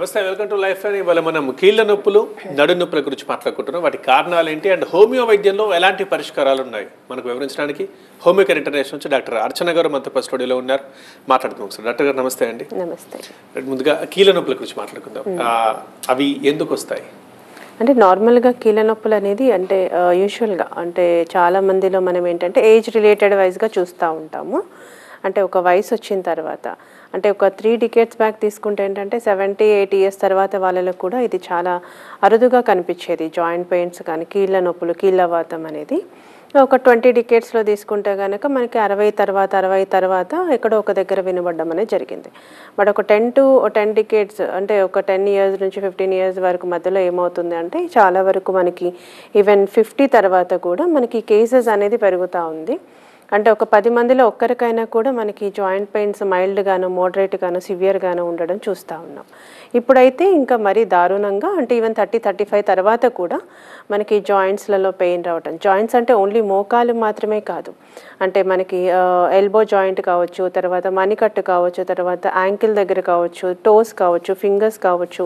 నమస్తే, welcome to life line. ఇవాళ మనం కీళ్ళ నొప్పులు, నడు నొప్పుల గురించి మాట్లాడుకుంటున్నాం. వాటి కారణాలు ఏంటి అండ్ హోమియో వైద్యంలో ఎలాంటి పరిష్కారాలు ఉన్నాయి మనకు వివరించడానికి హోమియో కేర్ ఇంటర్నేషనల్ నుంచి డాక్టర్ అర్చన గారు మనతో స్టూడియోలో ఉన్నారు. మాట్లాడుతున్నాం సార్. డాక్టర్ గారు నమస్తే అండి. నమస్తే. ముందుగా కీళ్ళ నొప్పుల గురించి మాట్లాడుకుందాం. అవి ఎందుకు వస్తాయి? అంటే నార్మల్గా కీళ్ళ నొప్పులు అనేది అంటే యూజువల్గా అంటే చాలా మందిలో మనం ఏంటంటే ఏజ్ రిలేటెడ్ వైజ్గా చూస్తూ ఉంటాము. అంటే ఒక వయసు వచ్చిన తర్వాత అంటే ఒక 3 decades బ్యాక్ తీసుకుంటే ఏంటంటే 70-80 years తర్వాత వాళ్ళలో కూడా ఇది చాలా అరుదుగా కనిపించేది. జాయింట్ పెయిన్స్ కానీ కీళ్ళ నొప్పులు, కీళ్ళవాతం అనేది. ఒక 20 decadesలో తీసుకుంటే కనుక మనకి 60 తర్వాత ఎక్కడో ఒక దగ్గర వినబడడం అనేది జరిగింది. బట్ ఒక 10 decades అంటే ఒక 10 years నుంచి 15 years వరకు మధ్యలో ఏమవుతుంది అంటే చాలా వరకు మనకి ఈవెన్ 50 తర్వాత కూడా మనకి కేసెస్ అనేది పెరుగుతూ ఉంది. అంటే ఒక 10 మందిలో ఒక్కరికైనా కూడా మనకి జాయింట్ పెయిన్స్ మైల్డ్గాను, మోడరేట్గాను, సివియర్గాను ఉండడం చూస్తూ ఉన్నాం. ఇప్పుడైతే ఇంకా మరీ దారుణంగా అంటే ఈవెన్ 30-35 తర్వాత కూడా మనకి జాయింట్స్లలో పెయిన్ రావటం. జాయింట్స్ అంటే ఓన్లీ మోకాలు మాత్రమే కాదు, అంటే మనకి ఎల్బో జాయింట్ కావచ్చు, తర్వాత మణికట్టు కావచ్చు, తర్వాత యాంకిల్ దగ్గర కావచ్చు, టోస్ కావచ్చు, ఫింగర్స్ కావచ్చు,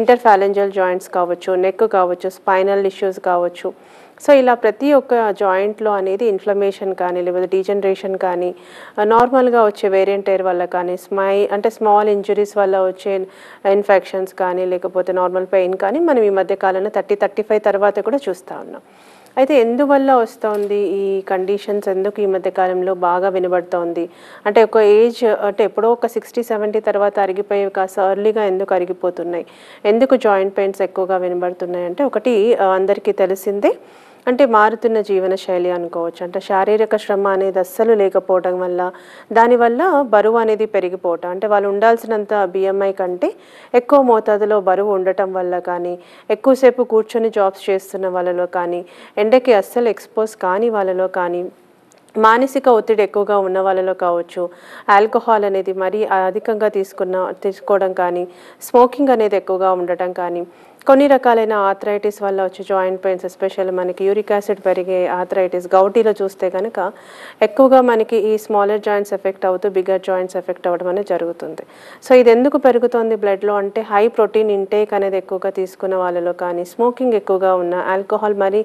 ఇంటర్ఫాలెంజల్ జాయింట్స్ కావచ్చు, నెక్ కావచ్చు, స్పైనల్ ఇష్యూస్ కావచ్చు. సో ఇలా ప్రతి ఒక్క జాయింట్లో అనేది ఇన్ఫ్లమేషన్ కానీ లేకపోతే డీజనరేషన్ కానీ నార్మల్గా వచ్చే వేరియంట్ ఎయిర్ వల్ల కానీ అంటే స్మాల్ ఇంజరీస్ వల్ల వచ్చే ఇన్ఫెక్షన్స్ కానీ లేకపోతే నార్మల్ పెయిన్ కానీ మనం ఈ మధ్య కాలంలో 30-35 తర్వాత కూడా చూస్తూ ఉన్నాం. అయితే ఎందువల్ల వస్తుంది ఈ కండిషన్స్, ఎందుకు ఈ మధ్య కాలంలో బాగా వినబడుతోంది అంటే ఒక ఏజ్ అంటే ఎప్పుడో ఒక 60-70 తర్వాత అరిగిపోయేవి కాస్త ఎర్లీగా ఎందుకు అరిగిపోతున్నాయి, ఎందుకు జాయింట్ పెయిన్స్ ఎక్కువగా వినబడుతున్నాయి అంటే ఒకటి అందరికీ తెలిసిందే అంటే మారుతున్న జీవన శైలి అనుకోవచ్చు. అంటే శారీరక శ్రమ అనేది అస్సలు లేకపోవడం వల్ల, దానివల్ల బరువు అనేది పెరిగిపోవటం, అంటే వాళ్ళు ఉండాల్సినంత BMI కంటే ఎక్కువ మోతాదులో బరువు ఉండటం వల్ల కానీ, ఎక్కువసేపు కూర్చొని జాబ్స్ చేస్తున్న వాళ్ళలో కానీ, ఎండకి అస్సలు ఎక్స్పోజ్ కాని వాళ్ళలో కానీ, మానసిక ఒత్తిడి ఎక్కువగా ఉన్న వాళ్ళలో కావచ్చు, ఆల్కహాల్ అనేది మరీ అధికంగా తీసుకోవడం కానీ, స్మోకింగ్ అనేది ఎక్కువగా ఉండటం కానీ, కొన్ని రకాలైన ఆర్థరైటిస్ వల్ల వచ్చే జాయింట్ పెయిన్స్, ఎస్పెషల్లీ మనకి యూరిక్ యాసిడ్ పెరిగే ఆర్థరైటిస్, గౌటీలో చూస్తే కనుక ఎక్కువగా మనకి ఈ స్మాలర్ జాయింట్స్ ఎఫెక్ట్ అవుతూ బిగ్గర్ జాయింట్స్ ఎఫెక్ట్ అవ్వడం అనేది జరుగుతుంది. సో ఇది ఎందుకు పెరుగుతుంది బ్లడ్లో అంటే హై ప్రోటీన్ ఇంటేక్ అనేది ఎక్కువగా తీసుకున్న వాళ్ళలో కానీ, స్మోకింగ్ ఎక్కువగా ఉన్న, ఆల్కహాల్ మరీ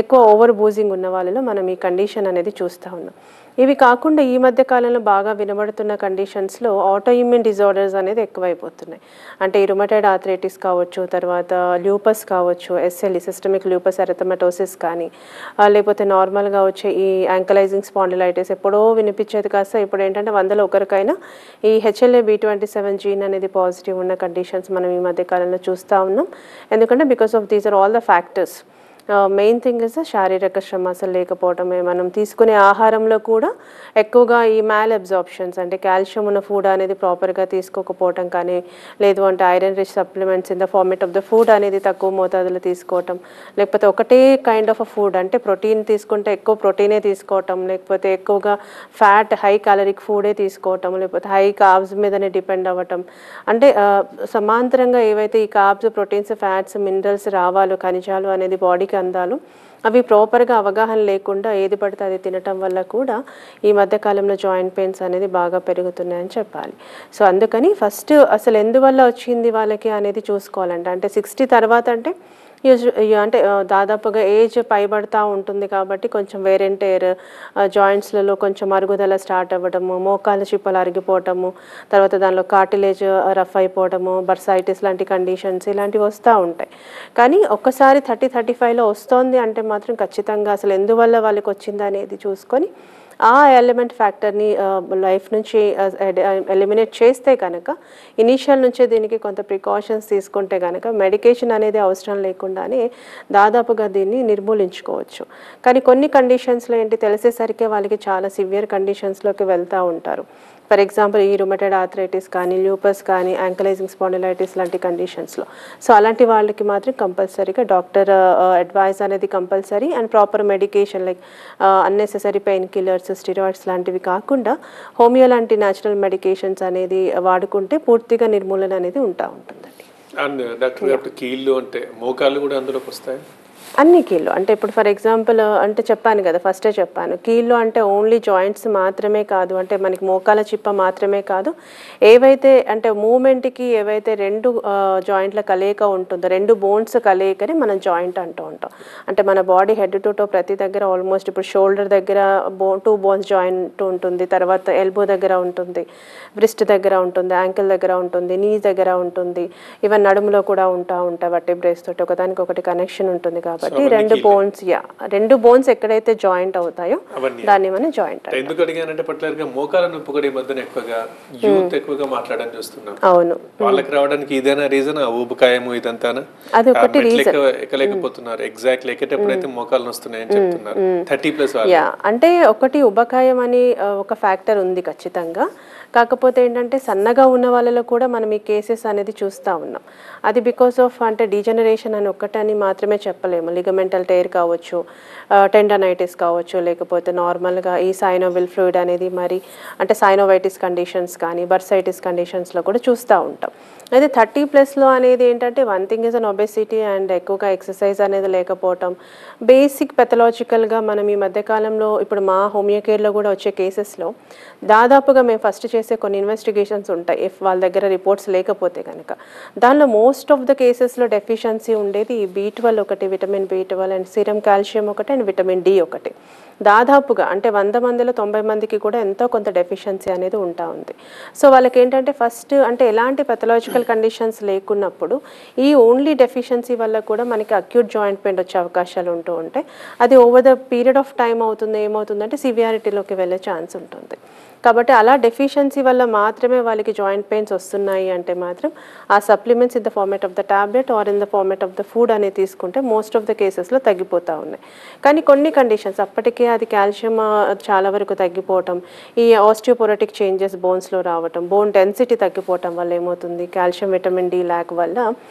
ఎక్కువ ఓవర్ బూజింగ్ ఉన్న వాళ్ళలో మనం ఈ కండిషన్ అనేది చూస్తూ ఉన్నాం. ఇవి కాకుండా ఈ మధ్య కాలంలో బాగా వినబడుతున్న కండిషన్స్లో ఆటోఇమ్యూన్ డిజార్డర్స్ అనేది ఎక్కువైపోతున్నాయి. అంటే ఈ రుమటైడ్ ఆర్థరైటిస్ కావచ్చు, తర్వాత ల్యూపస్ కావచ్చు, SLE సిస్టమిక్ ల్యూపస్ ఎరిథమెటోసిస్ కానీ, లేకపోతే నార్మల్గా వచ్చే ఈ యాంకలైజింగ్ స్పాండిలైటిస్ ఎప్పుడో వినిపించేది కాస్త ఇప్పుడు ఏంటంటే 100లో ఒకరికైనా ఈ HLA-B27 జీన్ అనేది పాజిటివ్ ఉన్న కండిషన్స్ మనం ఈ మధ్య కాలంలో చూస్తూ ఉన్నాం. ఎందుకంటే because of these are all the factors. Main thing is శారీరక శ్రమ అసలు లేకపోవటమే, మనం తీసుకునే ఆహారంలో కూడా ఎక్కువగా ఈ మ్యాల్ అబ్జార్ప్షన్స్ అంటే కాల్షియం ఉన్న ఫుడ్ అనేది ప్రాపర్గా తీసుకోకపోవటం కానీ, లేదు అంటే iron rich supplements in the format of the food అనేది తక్కువ మోతాదులో తీసుకోవటం, లేకపోతే ఒకటే కైండ్ ఆఫ్ ఫుడ్ అంటే ప్రోటీన్ తీసుకుంటే ఎక్కువ ప్రోటీనే తీసుకోవటం, లేకపోతే ఎక్కువగా ఫ్యాట్ హై క్యాలరిక్ ఫుడే తీసుకోవటం, లేకపోతే హై కార్బ్స్ మీదనే డిపెండ్ అవ్వటం. అంటే సమాంతరంగా ఏవైతే ఈ కార్బ్స్, ప్రోటీన్స్, ఫ్యాట్స్, మినరల్స్ రావాలో, ఖనిజాలు అనేది బాడీకి అందాలు, అవి ప్రాపర్గా అవగాహన లేకుండా ఏది పడితే అది తినటం వల్ల కూడా ఈ మధ్యకాలంలో జాయింట్ పెయిన్స్ అనేది బాగా పెరుగుతున్నాయని చెప్పాలి. సో అందుకని ఫస్ట్ అసలు ఎందువల్ల వచ్చింది వాళ్ళకి అనేది చూసుకోవాలంట. అంటే 60 తర్వాత అంటే అంటే దాదాపుగా ఏజ్ పైబడతా ఉంటుంది కాబట్టి కొంచెం వేరెంటేర్ జాయింట్స్లలో కొంచెం అరుగుదల స్టార్ట్ అవ్వడము, మోకాళ్ళ చిప్పలు అరిగిపోవటము, తర్వాత దానిలో కార్టిలేజ్ రఫ్ అయిపోవడము, బర్సైటిస్ లాంటి కండిషన్స్ ఇలాంటివి వస్తూ ఉంటాయి. కానీ ఒక్కసారి 30-35లో వస్తోంది అంటే మాత్రం ఖచ్చితంగా అసలు ఎందువల్ల వాళ్ళకి వచ్చింది అనేది చూసుకొని ఆ ఎలిమెంట్ ఫ్యాక్టర్ని లైఫ్ నుంచి ఎలిమినేట్ చేస్తే కనుక, ఇనీషియల్ నుంచే దీనికి కొంత ప్రికాషన్స్ తీసుకుంటే కనుక మెడికేషన్ అనేది అవసరం లేకుండానే దాదాపుగా దీన్ని నిర్మూలించుకోవచ్చు. కానీ కొన్ని కండిషన్స్లో ఏంటి తెలిసేసరికి వాళ్ళకి చాలా సివియర్ కండిషన్స్లోకి వెళ్తూ ఉంటారు. ఫర్ ఎగ్జాంపుల్ ఈ రుమటైడ్ ఆర్థరైటిస్ కానీ, ల్యూపస్ కానీ, యాంకలైజింగ్ స్పాండిలైటిస్ లాంటి కండిషన్స్లో. సో అలాంటి వాళ్ళకి మాత్రం కంపల్సరీగా డాక్టర్ అడ్వైస్ అనేది compulsory and proper medication like unnecessary pain killers, steroids లాంటివి కాకుండా హోమియో లాంటి న్యాచురల్ మెడికేషన్స్ అనేది వాడుకుంటే పూర్తిగా నిర్మూలన అనేది ఉంటుందండి. అండ్ డాక్టర్ గారు కీళ్ళు అంటే మోకాళ్ళు కూడా అందులోకి వస్తాయి? అన్ని కీళ్ళు అంటే ఇప్పుడు ఫర్ ఎగ్జాంపుల్ అంటే చెప్పాను కదా, ఫస్టే చెప్పాను, కీళ్ళు అంటే ఓన్లీ జాయింట్స్ మాత్రమే కాదు, అంటే మనకి మోకాల చిప్ప మాత్రమే కాదు, ఏవైతే అంటే మూమెంట్కి ఏవైతే రెండు జాయింట్ల కలయిక ఉంటుందో, రెండు బోన్స్ కలయికని మనం జాయింట్ అంటూ ఉంటాం. అంటే మన బాడీ హెడ్ టు టో ప్రతి దగ్గర ఆల్మోస్ట్ ఇప్పుడు షోల్డర్ దగ్గర 2 బోన్స్ జాయింట్ ఉంటుంది, తర్వాత ఎల్బో దగ్గర ఉంటుంది, బ్రిస్ట్ దగ్గర ఉంటుంది, యాంకిల్ దగ్గర ఉంటుంది, నీ దగ్గర ఉంటుంది, ఈవెన్ నడుములో కూడా ఉంటాయి వర్టెబ్రేస్ తోటి ఒకదానికి ఒకటి కనెక్షన్ ఉంటుంది. కాబట్టి రెండు బోన్స్ ఎక్కడైతే జాయింట్ అవుతాయో దాన్ని మనం జాయింట్. ఎందుకు అడిగానంటే పర్టికులర్ గా మోకాల నొప్పి కూడా ఈ మధ్యన ఎక్కువగా యూత్ ఎక్కువగా మాట్లాడడం చూస్తున్నాం. అవును, వాళ్ళకి రావడానికి ఇదేనా రీజన్? ఊబకాయము ఇదంతానా? అది ఒకటి రీజన్. ఎక్కలేకపోతున్నారు, ఎగ్జాక్ట్ ఎక్కేటప్పుడైతే మోకాలు వస్తున్నాయని చెప్తున్నారు 30+ అంటే ఒకటి ఉబకాయం అని ఒక ఫ్యాక్టర్ ఉంది ఖచ్చితంగా. కాకపోతే ఏంటంటే సన్నగా ఉన్న వాళ్ళలో కూడా మనం ఈ కేసెస్ అనేది చూస్తూ ఉన్నాం. అది బికాస్ ఆఫ్ అంటే డీజనరేషన్ అని ఒక్కటని మాత్రమే చెప్పలేము. లిగమెంటల్ టైర్ కావచ్చు, టెండనైటిస్ కావచ్చు, లేకపోతే నార్మల్గా ఈ సైనోవిల్ ఫ్లూయిడ్ అనేది మరి అంటే సైనోవైటిస్ కండిషన్స్ కానీ బర్సైటిస్ కండిషన్స్లో కూడా చూస్తూ ఉంటాం. అయితే 30+లో అనేది ఏంటంటే one thing is an obesity and ఎక్కువగా ఎక్సర్సైజ్ అనేది లేకపోవటం, బేసిక్ పెథలాజికల్గా మనం ఈ మధ్యకాలంలో ఇప్పుడు మా హోమియో కేర్లో కూడా వచ్చే కేసెస్లో దాదాపుగా మేము ఫస్ట్ చేసే కొన్ని ఇన్వెస్టిగేషన్స్ ఉంటాయి. ఇఫ్ వాళ్ళ దగ్గర రిపోర్ట్స్ లేకపోతే కనుక దానిలో మోస్ట్ ఆఫ్ ద కేసెస్లో డెఫిషియన్సీ ఉండేది ఈ B12 ఒకటి, vitamin B12 and serum calcium ఒకటి అండ్ విటమిన్ D ఒకటి. దాదాపుగా అంటే 100 మందిలో 90 మందికి కూడా ఎంతో కొంత డెఫిషియన్సీ అనేది ఉంటా ఉంది. సో వాళ్ళకి ఏంటంటే ఫస్ట్ అంటే ఎలాంటి పెథలాజికల్ కండిషన్స్ లేకున్నప్పుడు ఈ ఓన్లీ డెఫిషియన్సీ వల్ల కూడా మనకి అక్యూట్ జాయింట్ పెయిన్ వచ్చే అవకాశాలు ఉంటూ ఉంటాయి. అది over the period of time అవుతుంది ఏమవుతుందంటే సివియారిటీలోకి వెళ్ళే ఛాన్స్ ఉంటుంది. కాబట్టి అలా డెఫిషియన్సీ వల్ల మాత్రమే వాళ్ళకి జాయింట్ పెయిన్స్ వస్తున్నాయి అంటే మాత్రం ఆ supplements in the format of the tablet or in the format of the food అనేది తీసుకుంటే మోస్ట్ ఆఫ్ ద కేసెస్లో తగ్గిపోతూ ఉన్నాయి. కానీ కొన్ని కండిషన్స్ అప్పటికే అది కాల్షియం చాలా వరకు తగ్గిపోవటం, ఈ ఆస్టియోపోరోటిక్ చేంజెస్ బోన్స్లో రావటం, బోన్ డెన్సిటీ తగ్గిపోవటం వల్ల ఏమవుతుంది కాల్షియం విటమిన్ D ల్యాక్ వల్ల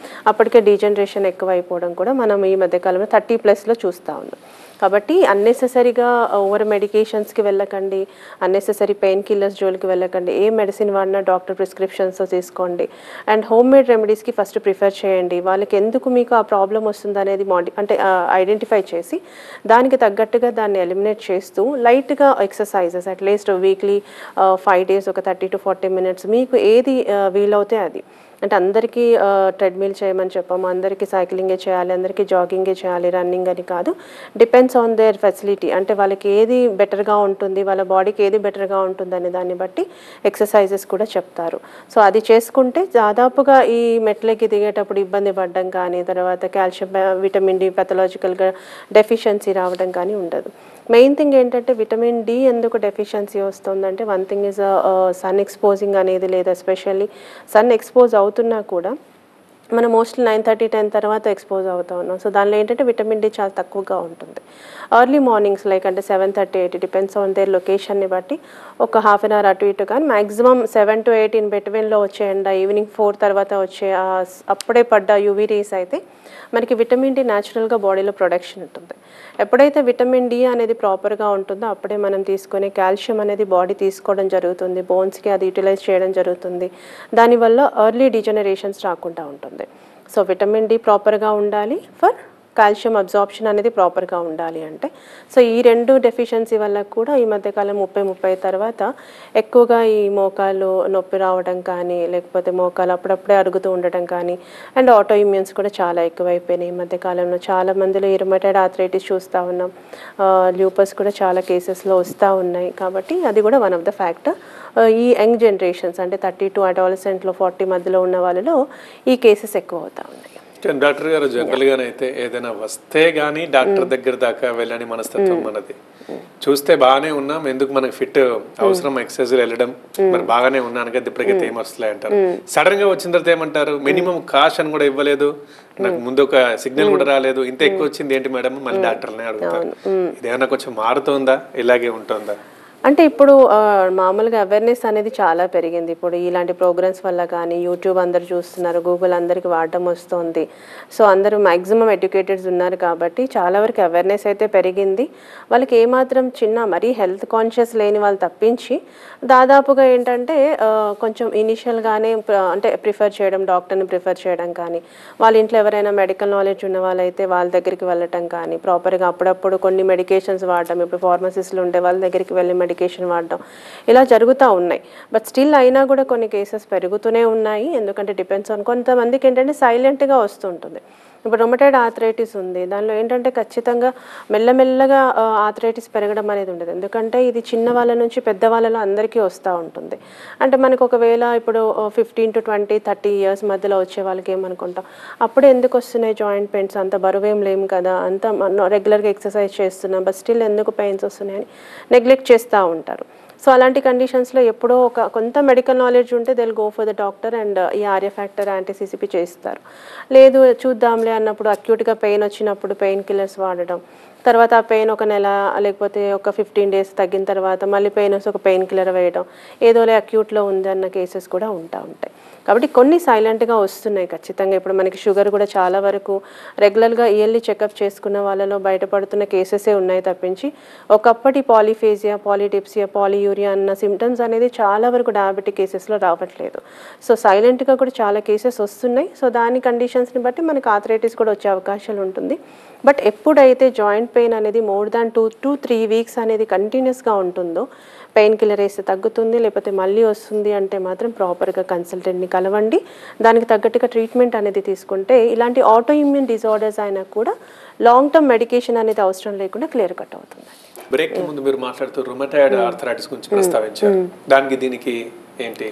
అప్పటికే డీజనరేషన్ ఎక్కువైపోవడం కూడా మనం ఈ మధ్యకాలంలో 30+లో చూస్తూ ఉన్నాం. కాబట్టి అన్నెసెసరీగా ఓవర్ మెడికేషన్స్కి వెళ్ళకండి, అన్నెసెసరీ పెయిన్ కిల్లర్స్ జోలికి వెళ్ళకండి. ఏ మెడిసిన్ వాడినా డాక్టర్ ప్రిస్క్రిప్షన్స్ తీసుకోండి అండ్ హోమ్ మేడ్ రెమెడీస్కి ఫస్ట్ ప్రిఫర్ చేయండి. వాళ్ళకి ఎందుకు మీకు ఆ ప్రాబ్లం వస్తుంది అనేది అంటే ఐడెంటిఫై చేసి దానికి తగ్గట్టుగా దాన్ని ఎలిమినేట్ చేస్తూ లైట్గా ఎక్సర్సైజెస్ అట్లీస్ట్ వీక్లీ 5 days ఒక 30 to 40 minutes మీకు ఏది వీలవుతే అది. అంటే అందరికీ ట్రెడ్మిల్ చేయమని చెప్పాము, అందరికీ సైక్లింగే చేయాలి, అందరికీ జాగింగే చేయాలి, రన్నింగ్ అని కాదు. డిపెండ్స్ ఆన్ దేర్ ఫెసిలిటీ, అంటే వాళ్ళకి ఏది బెటర్గా ఉంటుంది, వాళ్ళ బాడీకి ఏది బెటర్గా ఉంటుంది అనే దాన్ని బట్టి ఎక్సర్సైజెస్ కూడా చెప్తారు. సో అది చేసుకుంటే దాదాపుగా ఈ మెట్లకి దిగేటప్పుడు ఇబ్బంది పడడం కానీ, తర్వాత కాల్షియం విటమిన్ D పెథలాజికల్గా డెఫిషియన్సీ రావడం కానీ ఉండదు. మెయిన్ థింగ్ ఏంటంటే విటమిన్ D ఎందుకు డెఫిషియన్సీ వస్తుందంటే one thing is sun exposing అనేది, లేదా ఎస్పెషల్లీ సన్ ఎక్స్పోజ్ అవుతున్నా కూడా మనం మోస్ట్లీ 9:30, 10 తర్వాత ఎక్స్పోజ్ అవుతా ఉన్నాం. సో దానిలో ఏంటంటే విటమిన్ D చాలా తక్కువగా ఉంటుంది. ఎర్లీ మార్నింగ్స్ లైక్ అంటే 7:30, 8 డిపెండ్స్ ఆన్ దేర్ లొకేషన్ని బట్టి ఒక హాఫ్ అన్ అవర్ అటు ఇటు, కానీ మ్యాక్సిమం 7 to 8 ఇన్ బిట్వీన్లో వచ్చే ఎండ, ఈవినింగ్ 4 తర్వాత వచ్చే అప్పుడే పడ్డ యూవీ రేస్ అయితే మనకి విటమిన్ D న్యాచురల్గా బాడీలో ప్రొడక్షన్ ఉంటుంది. ఎప్పుడైతే విటమిన్ D అనేది ప్రాపర్గా ఉంటుందో అప్పుడే మనం తీసుకునే కాల్షియం అనేది బాడీ తీసుకోవడం జరుగుతుంది, బోన్స్కి అది యూటిలైజ్ చేయడం జరుగుతుంది. దానివల్ల ఎర్లీ డిజనరేషన్స్ రాకుండా ఉంటుంది. సో విటమిన్ D ప్రాపర్గా ఉండాలి ఫర్ కాల్షియం అబ్జార్ప్షన్ అనేది ప్రాపర్గా ఉండాలి అంటే. సో ఈ రెండు డెఫిషియన్సీ వల్ల కూడా ఈ మధ్యకాలం 30 తర్వాత ఎక్కువగా ఈ మోకాలు నొప్పి రావడం కానీ, లేకపోతే మోకాలు అప్పుడప్పుడే అరుగుతూ ఉండటం కానీ, అండ్ ఆటో ఇమ్యూన్స్ కూడా చాలా ఎక్కువైపోయినాయి ఈ మధ్యకాలంలో. చాలా మందిలో ఈ రుమటైడ్ ఆర్థరైటిస్ చూస్తూ ఉన్నాం, ల్యూపస్ కూడా చాలా కేసెస్లో వస్తూ ఉన్నాయి. కాబట్టి అది కూడా వన్ ఆఫ్ ద ఫ్యాక్టర్. ఈ యంగ్ జనరేషన్స్ అంటే 30 to అడాలసెంట్లో 40 మధ్యలో ఉన్న వాళ్ళలో ఈ కేసెస్ ఎక్కువ అవుతూ ఉన్నాయి. డాక్టర్ గారు జనరల్గానైతే ఏదైనా వస్తే గానీ డాక్టర్ దగ్గర దాకా వెళ్ళని మనస్తత్వం మనది. చూస్తే బాగానే ఉన్నాం, ఎందుకు మనకి ఫిట్ అవసరం ఎక్సర్సైజ్ వెళ్ళడం, మరి బాగానే ఉన్నాను కదా ఇప్పటికైతే ఏం వస్తున్నాయి అంటారు. సడన్ గా వచ్చిన తర్వాత ఏమంటారు, మినిమం కాషన్ కూడా ఇవ్వలేదు, నాకు ముందు ఒక సిగ్నల్ కూడా రాలేదు, ఇంత ఎక్కువ వచ్చింది ఏంటి మేడం, మళ్ళీ డాక్టర్నే అడుగుతారు. ఇదేమన్నా కొంచెం మారుతోందా, ఇలాగే ఉంటుందా? అంటే ఇప్పుడు మామూలుగా అవేర్నెస్ అనేది చాలా పెరిగింది. ఇప్పుడు ఇలాంటి ప్రోగ్రామ్స్ వల్ల కానీ, యూట్యూబ్ అందరూ చూస్తున్నారు, గూగుల్ అందరికి వాడడం వస్తుంది. సో అందరూ మ్యాక్సిమం ఎడ్యుకేటెడ్స్ ఉన్నారు కాబట్టి చాలా వరకు అవేర్నెస్ అయితే పెరిగింది. వాళ్ళకి ఏమాత్రం చిన్న మరీ హెల్త్ కాన్షియస్ లేని వాళ్ళు తప్పించి దాదాపుగా ఏంటంటే కొంచెం ఇనిషియల్గానే అంటే ప్రిఫర్ చేయడం, డాక్టర్ని ప్రిఫర్ చేయడం కానీ, వాళ్ళ ఇంట్లో ఎవరైనా మెడికల్ నాలెడ్జ్ ఉన్న వాళ్ళైతే వాళ్ళ దగ్గరికి వెళ్ళటం కానీ, ప్రాపర్గా అప్పుడప్పుడు కొన్ని మెడికేషన్స్ వాడడం, ఇప్పుడు ఫార్మసిస్టులు ఉండే వాళ్ళ దగ్గరికి వెళ్ళి మెడికేషన్ వాడడం ఇలా జరుగుతూ ఉన్నాయి. బట్ స్టిల్ అయినా కూడా కొన్ని కేసెస్ పెరుగుతూనే ఉన్నాయి. ఎందుకంటే డిపెండ్స్ ఆన్ కొంతమందికి ఏంటంటే సైలెంట్గా వస్తుంటుంది. ఇప్పుడు రొమటైడ్ ఆర్థరైటిస్ ఉంది, దానిలో ఏంటంటే ఖచ్చితంగా మెల్లమెల్లగా ఆర్థరైటిస్ పెరగడం అనేది ఉండదు. ఎందుకంటే ఇది చిన్న వాళ్ళ నుంచి పెద్దవాళ్ళలో అందరికీ వస్తూ ఉంటుంది. అంటే మనకు ఒకవేళ ఇప్పుడు 15 to 20, 30 years మధ్యలో వచ్చే వాళ్ళకి ఏమనుకుంటాం, అప్పుడే ఎందుకు వస్తున్నాయి జాయింట్ పెయిన్స్, అంత బరువేం లేము కదా, అంత రెగ్యులర్గా ఎక్సర్సైజ్ చేస్తున్నాం, బట్ స్టిల్ ఎందుకు పెయిన్స్ వస్తున్నాయని నెగ్లెక్ట్ చేస్తూ ఉంటారు. సో అలాంటి కండిషన్స్లో ఎప్పుడో కొంత మెడికల్ నాలెడ్జ్ ఉంటే they will go for the doctor and ఈ ఆర్య ఫ్యాక్టర్ యాంటీసీసీపీ చేస్తారు. లేదు చూద్దాంలే అన్నప్పుడు అక్యూట్గా పెయిన్ వచ్చినప్పుడు పెయిన్ కిల్లర్స్ వాడడం, తర్వాత ఆ పెయిన్ ఒక నెల లేకపోతే ఒక 15 days తగ్గిన తర్వాత మళ్ళీ పెయిన్ వస్తే ఒక పెయిన్ కిల్లర్ వేయడం, ఏదోలే అక్యూట్లో ఉంది అన్న కేసెస్ కూడా ఉంటాయి. కాబట్టి కొన్ని సైలెంట్గా వస్తున్నాయి ఖచ్చితంగా. ఇప్పుడు మనకి షుగర్ కూడా చాలా వరకు రెగ్యులర్గా ఇయర్లీ చెకప్ చేసుకున్న వాళ్ళలో బయటపడుతున్న కేసెసే ఉన్నాయి తప్పించి ఒకప్పటి పాలిఫేజియా, పాలిడిప్సియా, పాలియూరియా అన్న సిమ్టమ్స్ అనేది చాలా వరకు డయాబెటిక్ కేసెస్లో రావట్లేదు. సో సైలెంట్గా కూడా చాలా కేసెస్ వస్తున్నాయి. సో దాని కండిషన్స్ని బట్టి మనకి ఆర్థరైటిస్ కూడా వచ్చే అవకాశాలు ఉంటుంది. బట్ ఎప్పుడైతే జాయింట్ పెయిన్ అనేది మోర్ దాన్ 2 to 3 weeks అనేది కంటిన్యూస్గా ఉంటుందో, పెయిన్ కిల్లర్ వేస్తే తగ్గుతుంది లేకపోతే మళ్ళీ వస్తుంది అంటే మాత్రం ప్రాపర్గా కన్సల్టెంట్ని కలవండి. దానికి తగ్గట్టుగా ట్రీట్మెంట్ అనేది తీసుకుంటే ఇలాంటి ఆటో ఇమ్యూన్ డిజార్డర్స్ అయినా కూడా లాంగ్ టర్మ్ మెడికేషన్ అనేది అవసరం లేకుండా క్లియర్ కట్ అవుతుంది. బ్రేక్ ముందు మీరు మాట్లాడుతూ రుమటాయిడ్ ఆర్థరైటిస్ గురించి ప్రస్తావించారు. దానికి దీనికి ఏంటి?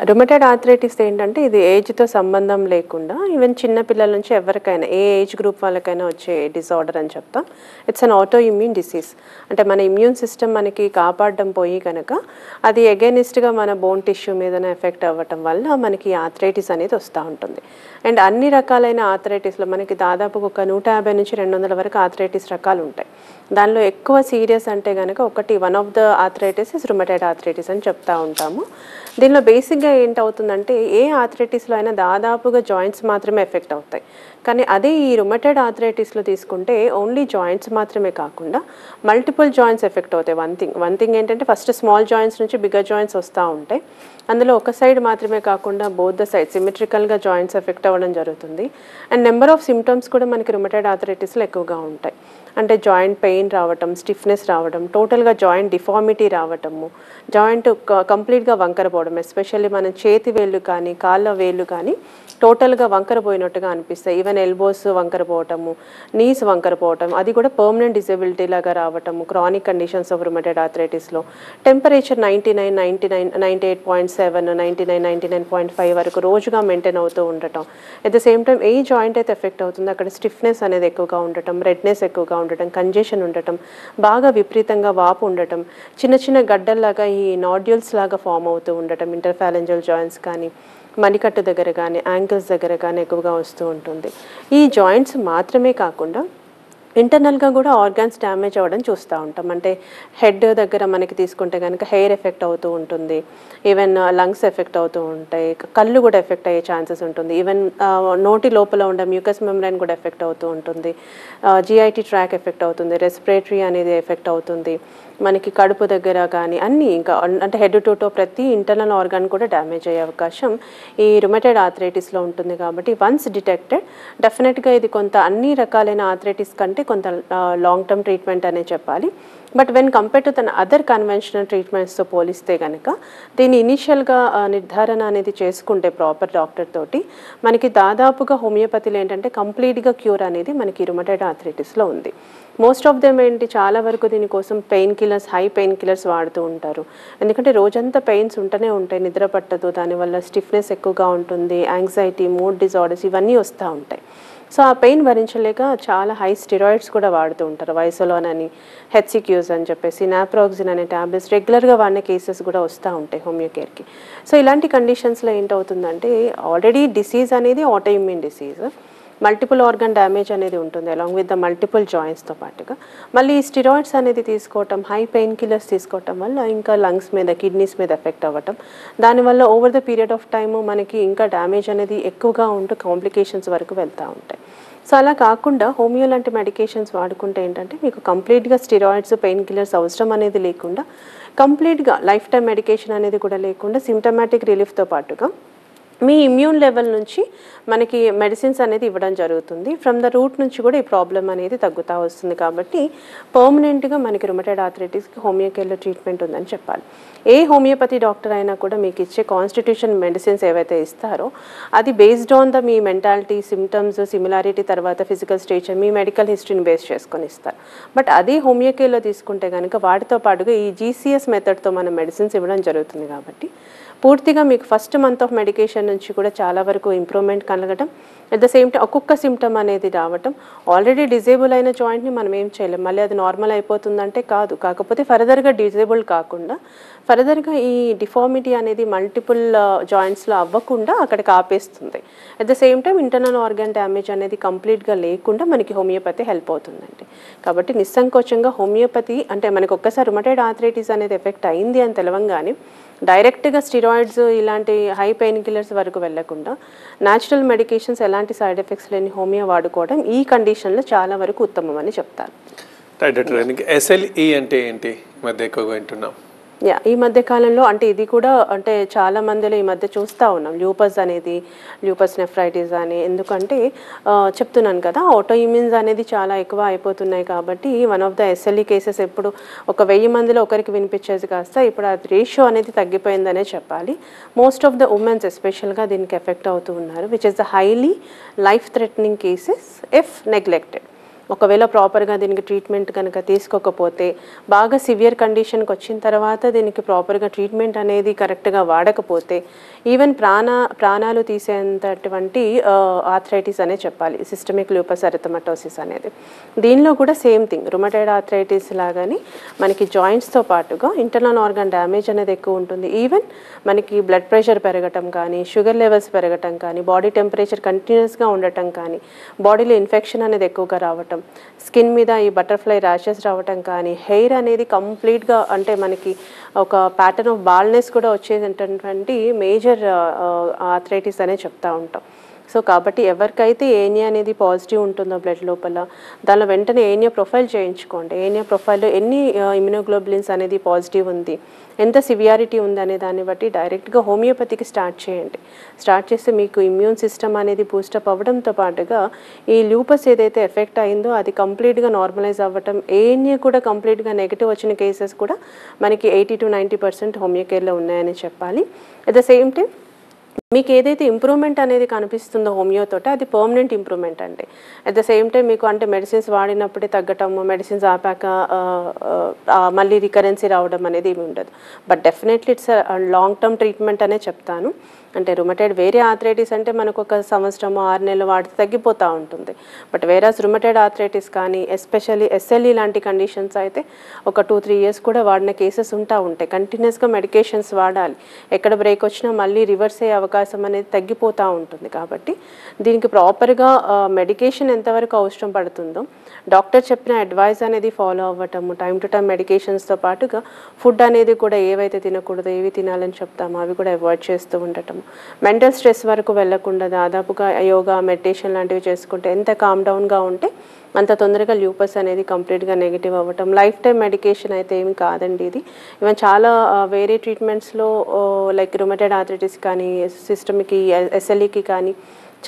రుమటాయిడ్ ఆర్థరైటిస్ ఏంటంటే ఇది ఏజ్తో సంబంధం లేకుండా ఈవెన్ చిన్న పిల్లల నుంచి ఎవరికైనా ఏ ఏజ్ గ్రూప్ వాళ్ళకైనా వచ్చే డిజార్డర్ అని చెప్తాం. It's an auto immune disease. అంటే మన ఇమ్యూన్ సిస్టమ్ మనకి కాపాడడం పోయి కనుక అది ఎగైనిస్ట్గా మన బోన్ టిష్యూ మీదనే ఎఫెక్ట్ అవ్వటం వల్ల మనకి ఆర్థరైటిస్ అనేది వస్తూ ఉంటుంది. అండ్ అన్ని రకాలైన ఆర్థరైటిస్లో మనకి దాదాపు ఒక 150 నుంచి 200 వరకు ఆర్థరైటిస్ రకాలు ఉంటాయి. దానిలో ఎక్కువ సీరియస్ అంటే కనుక one of the arthritis is rheumatoid arthritis అని చెప్తా ఉంటాము. దీనిలో బేసిక్గా ఏంటవుతుందంటే ఏ ఆర్థరైటిస్లో అయినా దాదాపుగా జాయింట్స్ మాత్రమే ఎఫెక్ట్ అవుతాయి. కానీ అదే ఈ రుమటాయిడ్ ఆర్థరైటిస్లో తీసుకుంటే ఓన్లీ జాయింట్స్ మాత్రమే కాకుండా మల్టిపుల్ జాయింట్స్ ఎఫెక్ట్ అవుతాయి. వన్ థింగ్ ఏంటంటే ఫస్ట్ స్మాల్ జాయింట్స్ నుంచి బిగ్గర్ జాయింట్స్ వస్తూ ఉంటాయి. అందులో ఒక సైడ్ మాత్రమే కాకుండా బోత్ ద సైడ్ సిమెట్రికల్గా జాయింట్స్ ఎఫెక్ట్ అవ్వడం జరుగుతుంది. అండ్ నెంబర్ ఆఫ్ సిమ్టమ్స్ కూడా మనకి రుమటాయిడ్ ఆర్థరైటిస్లో ఎక్కువగా ఉంటాయి. అంటే జాయింట్ పెయిన్ రావటం, స్టిఫ్నెస్ రావడం, టోటల్గా జాయింట్ డిఫార్మిటీ రావటము, జాయింట్ కంప్లీట్గా వంకరపోవడం, ఎస్పెషల్లీ మన చేతి వేళ్ళు కానీ కాళ్ళ వేళ్ళు కానీ టోటల్గా వంకరపోయినట్టుగా అనిపిస్తాయి. ఈవెన్ ఎల్బోస్ వంకరపోవటము, నీస్ వంకరపోవటం, అది కూడా పర్మనెంట్ డిజబిలిటీ లాగా రావటము. క్రానిక్ కండిషన్స్ ఆఫ్ రుమటాయిడ్ ఆర్థరైటిస్లో టెంపరేచర్ 98.7, 99.5 వరకు రోజుగా మెయింటైన్ అవుతూ ఉండటం. అట్ ద సేమ్ టైం ఏ జాయింట్ అయితే ఎఫెక్ట్ అవుతుందో అక్కడ స్టిఫ్నెస్ అనేది ఎక్కువగా ఉండటం, రెడ్నెస్ ఎక్కువగా ఉండటం, కంజెషన్ ఉండటం, బాగా విపరీతంగా వాపు ఉండటం, చిన్న చిన్న గడ్డల్లాగా ఈ నాడ్యూల్స్ లాగా ఫామ్ అవుతూ ఉండటం, ఇంటర్ఫాలెంజల్ జాయింట్స్ కానీ మణికట్టు దగ్గర కానీ యాంకిల్స్ దగ్గర కానీ ఎక్కువగా వస్తూ ఉంటుంది. ఈ జాయింట్స్ మాత్రమే కాకుండా ఇంటర్నల్గా కూడా ఆర్గాన్స్ డ్యామేజ్ అవ్వడం చూస్తూ ఉంటాం. అంటే హెడ్ దగ్గర మనకి తీసుకుంటే కనుక హెయిర్ ఎఫెక్ట్ అవుతూ ఉంటుంది, ఈవెన్ లంగ్స్ ఎఫెక్ట్ అవుతూ ఉంటాయి, కళ్ళు కూడా ఎఫెక్ట్ అయ్యే ఛాన్సెస్ ఉంటుంది, ఈవెన్ నోటి లోపల ఉండే మ్యూకస్ మెంబ్రైన్ కూడా ఎఫెక్ట్ అవుతూ ఉంటుంది, జిఐటి ట్రాక్ ఎఫెక్ట్ అవుతుంది, రెస్పిరేటరీ అనేది ఎఫెక్ట్ అవుతుంది, మనకి కడుపు దగ్గర కానీ అన్నీ ఇంకా అంటే హెడ్ టు టో ప్రతి ఇంటర్నల్ ఆర్గాన్ కూడా డ్యామేజ్ అయ్యే అవకాశం ఈ రుమటాయిడ్ ఆర్థరైటిస్లో ఉంటుంది. కాబట్టి వన్స్ డిటెక్టెడ్ డెఫినెట్గా ఇది కొంత అన్ని రకాలైన ఆర్థరైటిస్ కంటే కొంత లాంగ్ టర్మ్ ట్రీట్మెంట్ అనే చెప్పాలి. బట్ వెన్ కంపేర్ టు తన అదర్ కన్వెన్షనల్ ట్రీట్మెంట్స్తో పోలిస్తే కనుక దీన్ని ఇనీషియల్గా నిర్ధారణ అనేది చేసుకుంటే ప్రాపర్ డాక్టర్ తోటి మనకి దాదాపుగా హోమియోపతిలో ఏంటంటే కంప్లీట్గా క్యూర్ అనేది మనకి రుమటాయిడ్ ఆర్థరైటిస్లో ఉంది. మోస్ట్ ఆఫ్ దెమ్ ఏంటి చాలా వరకు దీనికోసం pain killers, high pain killers వాడుతూ ఉంటారు. ఎందుకంటే రోజంతా పెయిన్స్ ఉంటూనే ఉంటాయి, నిద్ర పట్టదు, దానివల్ల స్టిఫ్నెస్ ఎక్కువగా ఉంటుంది, యాంగ్జైటీ, మూడ్ డిజార్డర్స్ ఇవన్నీ వస్తూ ఉంటాయి. సో ఆ పెయిన్ భరించలేక చాలా హై స్టెరాయిడ్స్ కూడా వాడుతూ ఉంటారు. వైసోలోన్ అని, హెచ్సిక్యూస్ అని చెప్పేసి, నాప్రోక్సిన్ అనే ట్యాబ్లెట్స్ రెగ్యులర్గా వాడిన కేసెస్ కూడా వస్తూ ఉంటాయి హోమియో కేర్కి. సో ఇలాంటి కండిషన్స్లో ఏంటవుతుందంటే ఆల్రెడీ డిసీజ్ అనేది auto immune disease, multiple organ damage అనేది ఉంటుంది అలాంగ్ విత్ ద మల్టిపుల్ జాయింట్స్తో పాటుగా. మళ్ళీ ఈ స్టిరాయిడ్స్ అనేది తీసుకోవటం, హై పెయిన్ కిల్లర్స్ తీసుకోవటం వల్ల ఇంకా లంగ్స్ మీద, కిడ్నీస్ మీద ఎఫెక్ట్ అవ్వటం, దానివల్ల over the period of time మనకి ఇంకా డ్యామేజ్ అనేది ఎక్కువగా ఉంటూ కాంప్లికేషన్స్ వరకు వెళ్తూ ఉంటాయి. సో అలా కాకుండా హోమియో లాంటి మెడికేషన్స్ వాడుకుంటే ఏంటంటే మీకు కంప్లీట్గా స్టిరాయిడ్స్, పెయిన్ కిల్లర్స్ అవసరం అనేది లేకుండా, కంప్లీట్గా లైఫ్ టైం మెడికేషన్ అనేది కూడా లేకుండా సిమ్టమాటిక్ రిలీఫ్తో పాటుగా మీ ఇమ్యూన్ లెవెల్ నుంచి మనకి మెడిసిన్స్ అనేది ఇవ్వడం జరుగుతుంది. ఫ్రమ్ ద రూట్ నుంచి కూడా ఈ ప్రాబ్లం అనేది తగ్గుతూ వస్తుంది. కాబట్టి పర్మనెంట్గా మనకి రుమటైడ్ ఆర్థరైటిస్కి హోమియో కేర్లో ట్రీట్మెంట్ ఉందని చెప్పాలి. ఏ హోమియోపతి డాక్టర్ అయినా కూడా మీకు ఇచ్చే కాన్స్టిట్యూషన్ మెడిసిన్స్ ఏవైతే ఇస్తారో అది based on the me mentality, symptoms, similarity, తర్వాత ఫిజికల్ స్టేచర్, మీ మెడికల్ హిస్టరీని బేస్ చేసుకొని ఇస్తారు. బట్ అదే హోమియో కేర్లో తీసుకుంటే కనుక వాటితో పాటుగా ఈ జీసీఎస్ మెథడ్తో మనం మెడిసిన్స్ ఇవ్వడం జరుగుతుంది. కాబట్టి పూర్తిగా మీకు ఫస్ట్ మంత్ ఆఫ్ మెడికేషన్ నుంచి కూడా చాలా వరకు ఇంప్రూవ్మెంట్ కలగడం, అట్ ద సేమ్ టైం ఒక్కొక్క సిమ్టమ్ అనేది రావటం. ఆల్రెడీ డిజేబుల్ అయిన జాయింట్ని మనం ఏం చేయలేం, మళ్ళీ అది నార్మల్ అయిపోతుందంటే కాదు. కాకపోతే ఫర్దర్గా డిజేబుల్ కాకుండా ఫర్దర్గా ఈ డిఫార్మిటీ అనేది మల్టిపుల్ జాయింట్స్లో అవ్వకుండా అక్కడికి ఆపేస్తుంది. At the same time internal organ damage అనేది కంప్లీట్గా లేకుండా మనకి హోమియోపతి హెల్ప్ అవుతుందండి. కాబట్టి నిస్సంకోచంగా హోమియోపతి అంటే మనకు ఒక్కసారి రుమటైడ్ ఆర్థరైటిస్ అనేది ఎఫెక్ట్ అయింది అని తెలవంగానే డైరెక్ట్గా స్టిరాయిడ్స్ ఇలాంటి హై పెయిన్ కిల్లర్స్ వరకు వెళ్లకుండా న్యాచురల్ మెడికేషన్స్ ఎలాంటి సైడ్ ఎఫెక్ట్స్ లేని హోమియో వాడుకోవడం ఈ కండిషన్లో చాలా వరకు ఉత్తమం అని చెప్తారు. SLE అంటే ఏంటి మధ్య ఎక్కువగా వింటున్నాం? ఈ మధ్య కాలంలో అంటే ఇది కూడా అంటే చాలా మందిలో ఈ మధ్య చూస్తూ ఉన్నాం, ల్యూపస్ అనేది, ల్యూపస్ నెఫ్రైటిస్ అని. ఎందుకంటే చెప్తున్నాను కదా, ఆటో ఇమ్యూన్స్ అనేది చాలా ఎక్కువ అయిపోతున్నాయి. కాబట్టి one of the SLE cases ఎప్పుడు ఒక 1000 మందిలో ఒకరికి వినిపించేది కాస్త ఇప్పుడు అది రేషియో అనేది తగ్గిపోయిందనే చెప్పాలి. మోస్ట్ ఆఫ్ ద ఉమెన్స్ ఎస్పెషల్గా దీనికి ఎఫెక్ట్ అవుతూ ఉన్నారు, which is the highly life threatening cases if neglected. ఒకవేళ ప్రాపర్గా దీనికి ట్రీట్మెంట్ కనుక తీసుకోకపోతే, బాగా సివియర్ కండిషన్కి వచ్చిన తర్వాత దీనికి ప్రాపర్గా ట్రీట్మెంట్ అనేది కరెక్ట్గా వాడకపోతే ఈవెన్ ప్రాణాలు తీసేంతటువంటి ఆర్థరైటిస్ అనే చెప్పాలి, సిస్టమిక్ లూపస్ ఎరిథెమటోసిస్ అనేది. దీనిలో కూడా సేమ్ థింగ్, రుమటైడ్ ఆర్థరైటిస్ లాగానే మనకి జాయింట్స్తో పాటుగా ఇంటర్నల్ ఆర్గాన్ డ్యామేజ్ అనేది ఎక్కువ ఉంటుంది. ఈవెన్ మనకి బ్లడ్ ప్రెషర్ పెరగటం కానీ, షుగర్ లెవెల్స్ పెరగటం కానీ, బాడీ టెంపరేచర్ కంటిన్యూస్గా ఉండటం కానీ, బాడీలో ఇన్ఫెక్షన్ అనేది ఎక్కువగా రావటం, స్కిన్ మీద ఈ బటర్ఫ్లై ర్యాషెస్ రావటం కానీ, హెయిర్ అనేది కంప్లీట్గా అంటే మనకి ఒక ప్యాటర్న్ ఆఫ్ బాల్నెస్ కూడా వచ్చేటటువంటి మేజర్ ఆర్థరైటిస్ అనే చెప్తా ఉంటాం. సో కాబట్టి ఎవరికైతే ఏనియా అనేది పాజిటివ్ ఉంటుందో బ్లడ్ లోపల, దానిలో వెంటనే ఏనియా ప్రొఫైల్ చేయించుకోండి. ఏనియా ప్రొఫైల్లో ఎన్ని ఇమ్యునోగ్లోబులిన్స్ అనేది పాజిటివ్ ఉంది, ఎంత సివియారిటీ ఉంది అనే దాన్ని బట్టి డైరెక్ట్గా హోమియోపతికి స్టార్ట్ చేయండి. స్టార్ట్ చేస్తే మీకు ఇమ్యూన్ సిస్టమ్ అనేది బూస్టప్ అవ్వడంతో పాటుగా ఈ ల్యూపస్ ఏదైతే ఎఫెక్ట్ అయిందో అది కంప్లీట్గా నార్మలైజ్ అవ్వటం, ఏనియా కూడా కంప్లీట్గా నెగిటివ్ వచ్చిన కేసెస్ కూడా మనకి 80 to 90% హోమియో కేర్లో ఉన్నాయని చెప్పాలి. అట్ ద సేమ్ టైం మీకు ఏదైతే ఇంప్రూవ్మెంట్ అనేది కనిపిస్తుందో హోమియోతోటి అది పర్మనెంట్ ఇంప్రూవ్మెంట్ అండి. అట్ ద సేమ్ టైం మీకు అంటే మెడిసిన్స్ వాడినప్పుడే తగ్గటము, మెడిసిన్స్ ఆపాక మళ్ళీ రికరెన్సీ రావడం అనేది ఏమి ఉండదు. But definitely it's long term treatment అనే చెప్తాను. అంటే రుమటైడ్ వేరే ఆర్థరైటిస్ అంటే మనకు ఒక సంవత్సరము 6 నెలలు వాడితే తగ్గిపోతూ ఉంటుంది. బట్ వేరాస్ రుమటైడ్ ఆర్థరైటిస్ కానీ ఎస్పెషల్లీ SLE లాంటి కండిషన్స్ అయితే ఒక 2-3 years కూడా వాడిన కేసెస్ ఉంటాయి. కంటిన్యూస్గా మెడికేషన్స్ వాడాలి, ఎక్కడ బ్రేక్ వచ్చినా మళ్ళీ రివర్స్ అయ్యే అవకాశం అనేది తగ్గిపోతూ ఉంటుంది. కాబట్టి దీనికి ప్రాపర్గా మెడికేషన్ ఎంతవరకు అవసరం పడుతుందో డాక్టర్ చెప్పిన అడ్వైస్ అనేది ఫాలో అవ్వటము, టైం టు టైం మెడికేషన్స్తో పాటుగా ఫుడ్ అనేది కూడా ఏవైతే తినకూడదు, ఏవి తినాలని చెప్తామో అవి కూడా అవాయిడ్ చేస్తూ ఉండటం, మెంటల్ స్ట్రెస్ వరకు వెళ్లకుండా దాదాపుగా యోగా, మెడిటేషన్ లాంటివి చేసుకుంటే ఎంత కామ్ డౌన్గా ఉంటే అంత తొందరగా ల్యూపస్ అనేది కంప్లీట్గా నెగిటివ్ అవ్వటం. లైఫ్ టైం మెడికేషన్ అయితే ఏమి కాదండి ఇది. ఈవెన్ చాలా వేరే ట్రీట్మెంట్స్లో లైక్ రుమటైడ్ ఆర్థరైటిస్ కానీ, సిస్టమ్కి, SLEకి కానీ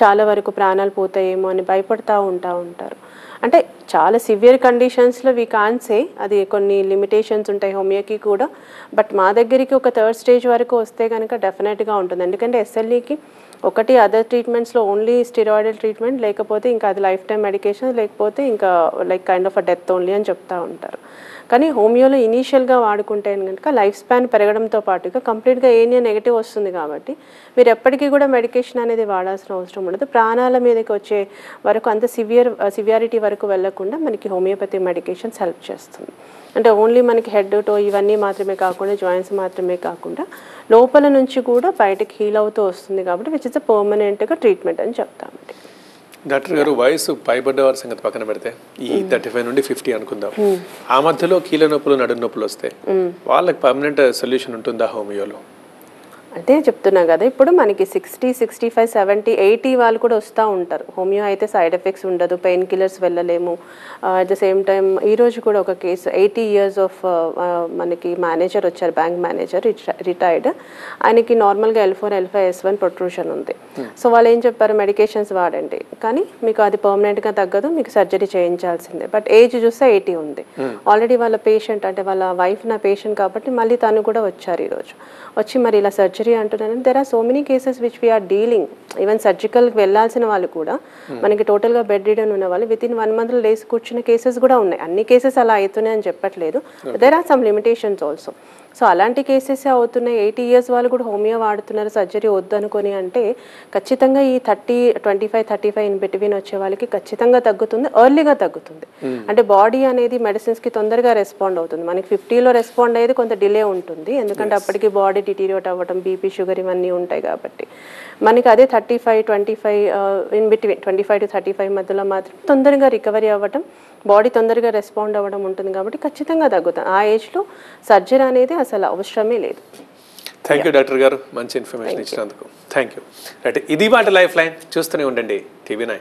చాలా వరకు ప్రాణాలు పోతాయేమో అని భయపడుతూ ఉంటారు. అంటే చాలా సివియర్ కండిషన్స్లో వీ కాన్ సే, అది కొన్ని లిమిటేషన్స్ ఉంటాయి హోమియోకి కూడా. బట్ మా దగ్గరికి ఒక 3rd stage వరకు వస్తే కనుక డెఫినెట్గా ఉంటుంది. ఎందుకంటే SLEకి ఒకటి అదర్ ట్రీట్మెంట్స్లో ఓన్లీ స్టిరాయిడల్ ట్రీట్మెంట్, లేకపోతే ఇంకా అది లైఫ్ టైం మెడికేషన్, లేకపోతే ఇంకా like kind of a death only అని చెప్తూ ఉంటారు. కానీ హోమియోలో ఇనీషియల్గా వాడుకుంటే కనుక లైఫ్ స్పాన్ పెరగడంతో పాటుగా కంప్లీట్గా ఏనియా నెగిటివ్ వస్తుంది. కాబట్టి మీరు ఎప్పటికీ కూడా మెడికేషన్ అనేది వాడాల్సిన అవసరం ఉండదు. ప్రాణాల మీదకి వచ్చే వరకు అంత సివియారిటీ వరకు వెళ్లకుండా మనకి హోమియోపతి మెడికేషన్స్ హెల్ప్ చేస్తుంది. అంటే ఓన్లీ మనకి హెడ్ టో ఇవన్నీ మాత్రమే కాకుండా, జాయింట్స్ మాత్రమే కాకుండా లోపల నుంచి కూడా బయటకు హీల్ అవుతూ వస్తుంది. కాబట్టి విచ్ ఇస్ అ పర్మనెంట్గా ట్రీట్మెంట్ అని చెప్తామండి. డాక్టర్ గారు వయసు పైబడ్డ వారి సంగతి పక్కన పెడితే ఈ 35 నుండి 50 అనుకుందాం, ఆ మధ్యలో కీళ్ళ నొప్పులు నడుము నొప్పులు వస్తే వాళ్ళకి పర్మనెంట్ సొల్యూషన్ ఉంటుందా హోమియోలో? అంటే చెప్తున్నా కదా, ఇప్పుడు మనకి 60, 65, 70, 80 వాళ్ళు కూడా వస్తూ ఉంటారు. హోమియో అయితే సైడ్ ఎఫెక్ట్స్ ఉండదు, పెయిన్ కిల్లర్స్ వెళ్ళలేము. అట్ ద సేమ్ టైం ఈరోజు కూడా ఒక కేసు 80 years ఆఫ్ మనకి మేనేజర్ వచ్చారు, బ్యాంక్ మేనేజర్, రిటైర్డ్. ఆయనకి నార్మల్గా L4, L5, S1 ప్రొట్రూషన్ ఉంది. సో వాళ్ళు ఏం చెప్పారు, మెడికేషన్స్ వాడండి కానీ మీకు అది పర్మనెంట్గా తగ్గదు, మీకు సర్జరీ చేయించాల్సిందే. బట్ ఏజ్ చూస్తే 80 ఉంది. ఆల్రెడీ వాళ్ళ పేషెంట్ అంటే వాళ్ళ వైఫ్ నా పేషెంట్ కాబట్టి మళ్ళీ తను కూడా వచ్చారు ఈరోజు. వచ్చి మరి ఇలా సర్జరీ అంటున్నాను. There are so many cases which we're dealing. Even సర్జికల్కి వెళ్ళాల్సిన వాళ్ళు కూడా మనకి టోటల్గా బెడ్ రిడన్ ఉన్న వాళ్ళు విత్ ఇన్ 1 month లేసి కూర్చున్న కేసెస్ కూడా ఉన్నాయి. అన్ని కేసెస్ అలా అవుతున్నాయి అని చెప్పట్లేదు, there are some limitations also. So అలాంటి కేసెస్ అవుతున్నాయి. 80 years వాళ్ళు కూడా హోమియో వాడుతున్నారు, సర్జరీ వద్దు అనుకొని అంటే ఖచ్చితంగా ఈ 25, 35 ఇన్ బిట్వీన్ వచ్చే వాళ్ళకి ఖచ్చితంగా తగ్గుతుంది, ఎర్లీగా తగ్గుతుంది. అంటే బాడీ అనేది మెడిసిన్స్కి తొందరగా రెస్పాండ్ అవుతుంది. మనకి 50లో రెస్పాండ్ అయ్యేది కొంత డిలే ఉంటుంది, ఎందుకంటే అప్పటికి బాడీ డిటీరియేట్ అవ్వడం, బీపీ, షుగర్ ఇవన్నీ ఉంటాయి కాబట్టి. మనకి అదే 35, 25 ఇన్ బిట్వీన్ 25 to 35 మధ్యలో మాత్రం తొందరగా రికవరీ అవ్వడం, బాడీ తొందరగా రెస్పాండ్ అవ్వడం ఉంటుంది కాబట్టి ఖచ్చితంగా తగ్గుతుంది. ఆ ఏజ్లో సర్జరీ అనేది అసలు అవసరమే లేదు. థ్యాంక్ యూ డాక్టర్ గారు, మంచి ఇన్ఫర్మేషన్ ఇచ్చినందుకు థ్యాంక్ యూ. రైట్, ఇది వాటి లైఫ్ లైన్. చూస్తూనే ఉండండి TV9.